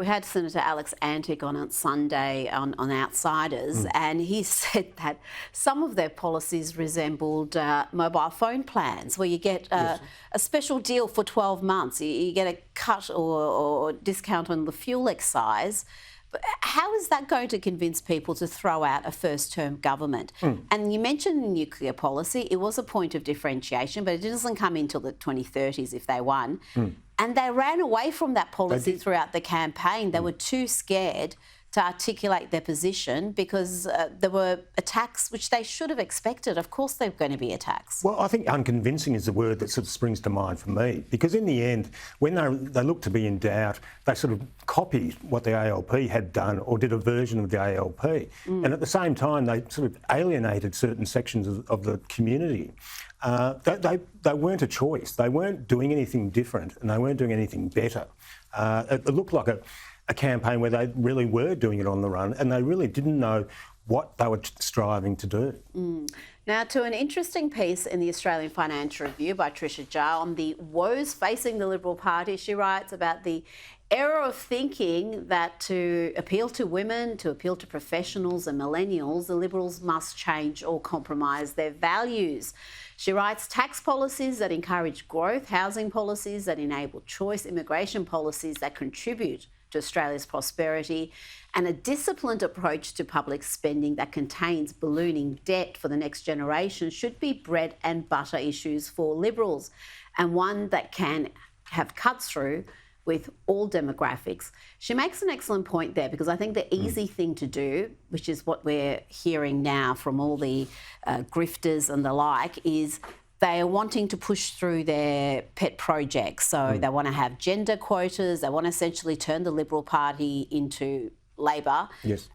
We had Senator Alex Antic on Sunday on Outsiders, and he said that some of their policies resembled mobile phone plans, where you get a special deal for 12 months. You get a cut or discount on the fuel excise. But how is that going to convince people to throw out a first-term government? And you mentioned the nuclear policy. It was a point of differentiation, but it doesn't come until the 2030s if they won. And they ran away from that policy throughout the campaign. They were too scared to articulate their position because there were attacks which they should have expected. Of course there were going to be attacks. Well, I think unconvincing is the word that sort of springs to mind for me, because in the end, when they looked to be in doubt, they sort of copied what the ALP had done or did a version of the ALP. And at the same time, they sort of alienated certain sections of the community. They weren't a choice. They weren't doing anything different and they weren't doing anything better. It looked like a campaign where they really were doing it on the run and they really didn't know what they were striving to do. Now, to an interesting piece in the Australian Financial Review by Tricia Jar on the woes facing the Liberal Party, she writes about the error of thinking that to appeal to women, to appeal to professionals and millennials, the Liberals must change or compromise their values. She writes, tax policies that encourage growth, housing policies that enable choice, immigration policies that contribute to Australia's prosperity, and a disciplined approach to public spending that contains ballooning debt for the next generation should be bread and butter issues for Liberals, and one that can have cut through with all demographics. She makes an excellent point there, because I think the easy thing to do, which is what we're hearing now from all the grifters and the like, is they are wanting to push through their pet projects. So they want to have gender quotas. They want to essentially turn the Liberal Party into Labor. Yes.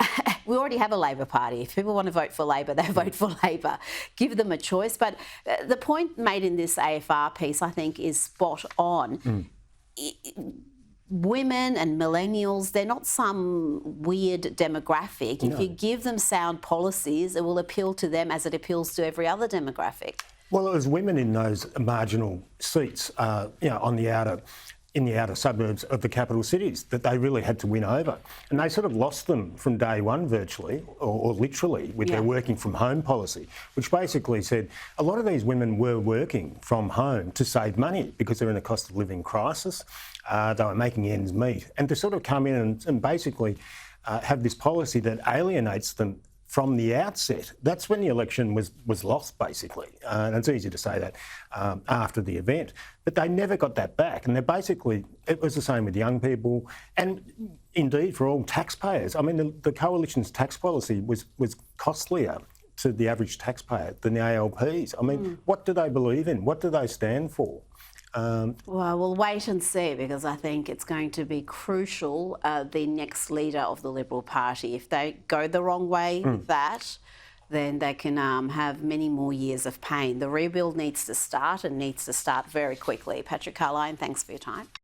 We already have a Labor Party. If people want to vote for Labor, they vote for Labor. Give them a choice. But the point made in this AFR piece, I think, is spot on. Women and millennials, they're not some weird demographic. If you give them sound policies, it will appeal to them as it appeals to every other demographic. Well, it was women in those marginal seats, in the outer suburbs of the capital cities that they really had to win over. And they sort of lost them from day one virtually, or literally, with their working from home policy, which basically said a lot of these women were working from home to save money because they're in a cost of living crisis. They were making ends meet. And to sort of come in and basically have this policy that alienates them from the outset, that's when the election was lost, basically. And it's easy to say that after the event. But they never got that back. And it was the same with young people and indeed for all taxpayers. I mean, the Coalition's tax policy was costlier to the average taxpayer than the ALP's. I mean, what do they believe in? What do they stand for? Well, we'll wait and see, because I think it's going to be crucial, the next leader of the Liberal Party. If they go the wrong way with that, then they can have many more years of pain. The rebuild needs to start, and needs to start very quickly. Patrick Carlyon, thanks for your time.